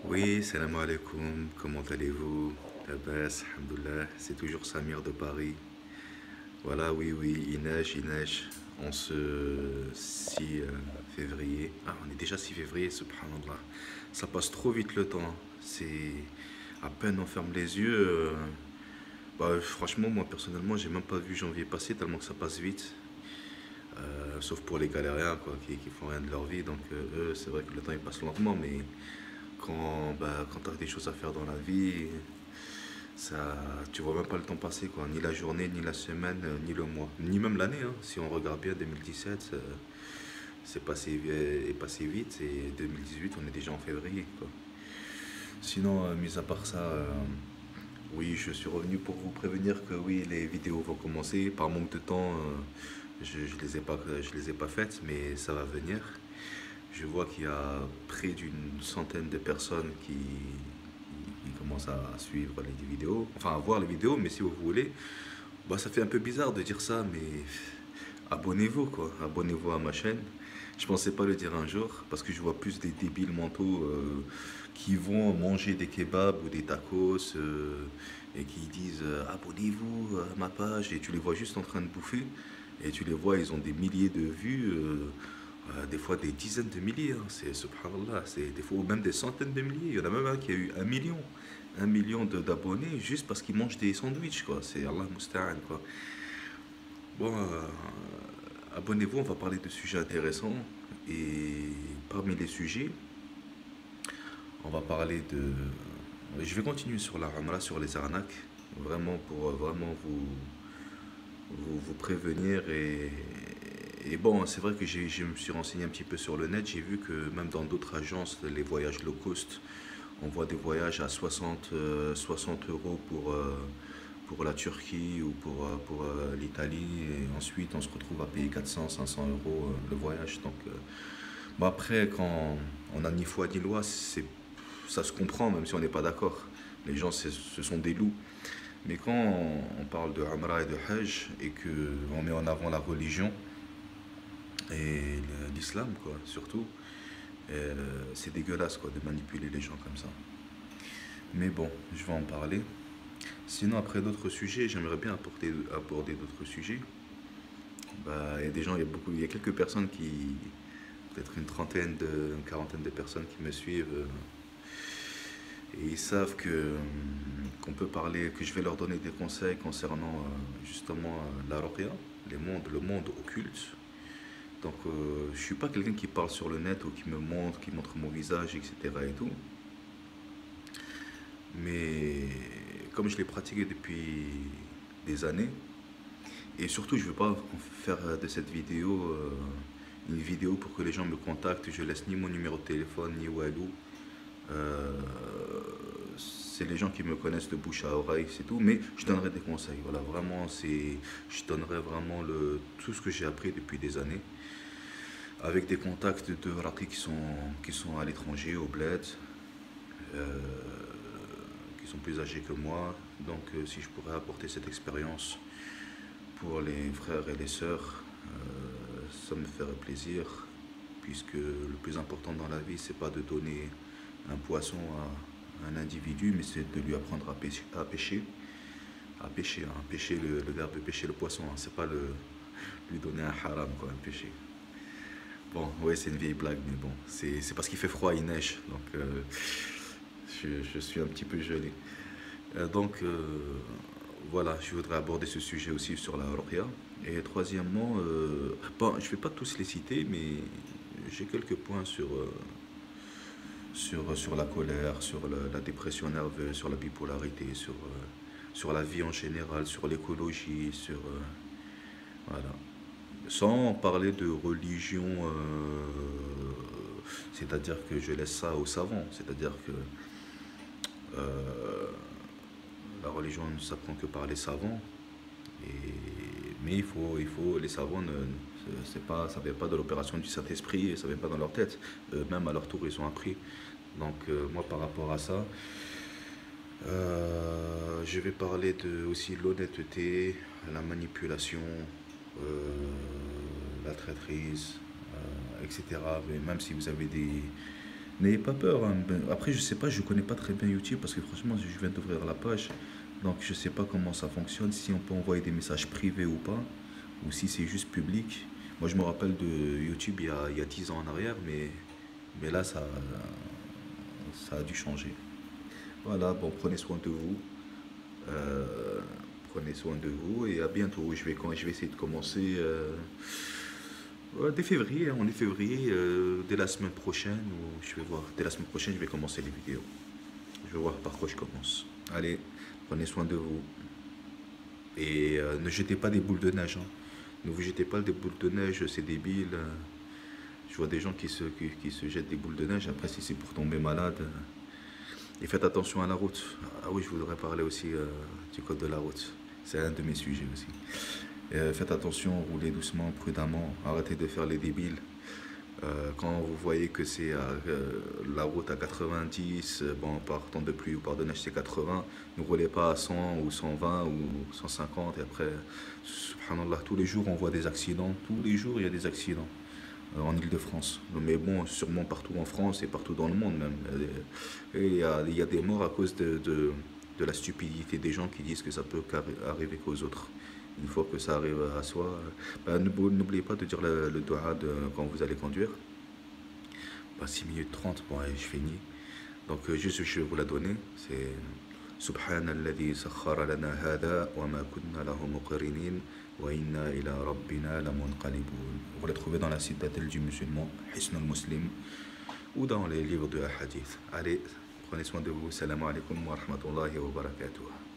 Oui, salam alaikum, comment allez-vous? Labas, alhamdoulilah, c'est toujours Samir de Paris. Voilà, oui, oui, il neige en ce 6 février. Ah, on est déjà 6 février, subhanallah. Ça passe trop vite le temps. C'est à peine on ferme les yeux. Bah, franchement, moi personnellement, j'ai même pas vu janvier passer tellement que ça passe vite. Sauf pour les galériens quoi, qui font rien de leur vie. Donc, eux, c'est vrai que le temps il passe lentement, mais quand tu as des choses à faire dans la vie, ça, tu vois même pas le temps passer, quoi. Ni la journée, ni la semaine, ni le mois, ni même l'année, hein. Si on regarde bien 2017, est passé vite et 2018, on est déjà en février, quoi. Sinon, mis à part ça, oui, je suis revenu pour vous prévenir que oui, les vidéos vont commencer. Par manque de temps, je les ai pas faites, mais ça va venir. Je vois qu'il y a près d'une centaine de personnes qui commencent à suivre les vidéos, enfin à voir les vidéos, mais si vous voulez, bah, ça fait un peu bizarre de dire ça, mais abonnez-vous quoi, abonnez-vous à ma chaîne. Je pensais pas le dire un jour, parce que je vois plus des débiles mentaux qui vont manger des kebabs ou des tacos et qui disent abonnez-vous à ma page, et tu les vois juste en train de bouffer, et tu les vois, ils ont des milliers de vues. Des fois des dizaines de milliers, hein. C'est subhanallah, c'est des fois même des centaines de milliers. Il y en a même un qui a eu 1 million d'abonnés juste parce qu'il mange des sandwichs, quoi. C'est Allah Musta'an, quoi. Bon, abonnez-vous, on va parler de sujets intéressants. Et parmi les sujets, on va parler de. Je vais continuer sur la Ramla, sur les arnaques, vraiment pour vraiment vous prévenir. Et bon, c'est vrai que je me suis renseigné un petit peu sur le net. J'ai vu que même dans d'autres agences, les voyages low cost, on voit des voyages à 60 euros pour la Turquie ou pour l'Italie. Et ensuite, on se retrouve à payer 400, 500 euros le voyage. Donc, bon, après, quand on n'a ni foi ni loi, ça se comprend, même si on n'est pas d'accord. Les gens, ce sont des loups. Mais quand on parle de Umrah et de Hajj et qu'on met en avant la religion, et l'islam, quoi, surtout. C'est dégueulasse, quoi, de manipuler les gens comme ça. Mais bon, je vais en parler. Sinon, après d'autres sujets, j'aimerais bien aborder d'autres sujets. Bah, il y a des gens, il y a quelques personnes peut-être une quarantaine de personnes qui me suivent. Et ils savent qu'on peut parler, que je vais leur donner des conseils concernant justement la ruqya, le monde occulte. Donc, je suis pas quelqu'un qui parle sur le net ou qui montre mon visage, etc. et tout. Mais comme je l'ai pratiqué depuis des années, et surtout, je veux pas faire de cette vidéo une vidéo pour que les gens me contactent. Je laisse ni mon numéro de téléphone, ni Walou. Euh, c'est les gens qui me connaissent de bouche à oreille, c'est tout. Mais je donnerai des conseils. Voilà, vraiment, je donnerai vraiment tout ce que j'ai appris depuis des années, avec des contacts de Raqi qui sont à l'étranger, au bled, euh, qui sont plus âgés que moi. Donc si je pourrais apporter cette expérience pour les frères et les sœurs, ça me ferait plaisir, puisque le plus important dans la vie, c'est pas de donner un poisson à un individu, mais c'est de lui apprendre à pêcher, hein. Pêcher, le verbe pêcher le poisson, hein. C'est pas lui donner un haram, quoi, un péché. Bon, ouais, c'est une vieille blague, mais bon, c'est parce qu'il fait froid, il neige, donc je suis un petit peu gelé. Donc, voilà, je voudrais aborder ce sujet aussi sur la ruqya. Et troisièmement, bon, je vais pas tous les citer, mais j'ai quelques points sur la colère, sur la dépression nerveuse, sur la bipolarité, sur la vie en général, sur l'écologie, voilà. Sans parler de religion, c'est-à-dire que je laisse ça aux savants. C'est-à-dire que euh, la religion ne s'apprend que par les savants. Mais les savants, ça ne vient pas de l'opération du Saint-Esprit, ça ne vient pas dans leur tête. Même à leur tour, ils ont appris. Donc, moi, par rapport à ça, je vais parler aussi de l'honnêteté, la manipulation, la traîtrise, etc. Mais même si vous avez N'ayez pas peur, hein. Après, je sais pas, je connais pas très bien YouTube parce que franchement, je viens d'ouvrir la page. Donc, je sais pas comment ça fonctionne, si on peut envoyer des messages privés ou pas, ou si c'est juste public. Moi, je me rappelle de YouTube il y a 10 ans en arrière, mais là, ça a dû changer. Voilà, bon, prenez soin de vous. Euh, Prenez soin de vous et à bientôt. Je vais essayer de commencer ouais, dès février, hein. On est février, dès la semaine prochaine, ou je vais voir, dès la semaine prochaine, je vais commencer les vidéos. Je vais voir par quoi je commence. Allez, prenez soin de vous. Et ne jetez pas des boules de neige, hein. Ne vous jetez pas des boules de neige, c'est débile. Je vois des gens qui se jettent des boules de neige. Après, si c'est pour tomber malade. Et faites attention à la route. Ah oui, je voudrais parler aussi du code de la route. C'est un de mes sujets aussi. Faites attention, roulez doucement, prudemment. Arrêtez de faire les débiles. Quand vous voyez que c'est la route à 90, bon, par temps de pluie ou par de neige c'est 80, ne roulez pas à 100 ou 120 ou 150 et après, subhanallah, tous les jours on voit des accidents, tous les jours il y a des accidents en Île-de-France. Mais bon, sûrement partout en France et partout dans le monde même. Et il y a des morts à cause de la stupidité des gens qui disent que ça peut arriver qu'aux autres. Une fois que ça arrive à soi, ben, n'oubliez pas de dire le dua quand vous allez conduire. Ben, 6 minutes 30, bon, allez, je finis. Donc, juste, je vais vous la donner. C'est سبحان الذي سخر لنا هذا وما كنا له مقرنين وإنا إلى ربنا لمنقلبون. Vous la trouvez dans la citadelle du musulman, Hisn al-Muslim, ou dans les livres de hadith. Allez, prenez soin de vous. Salam alaikum wa rahmatullahi wa barakatuh.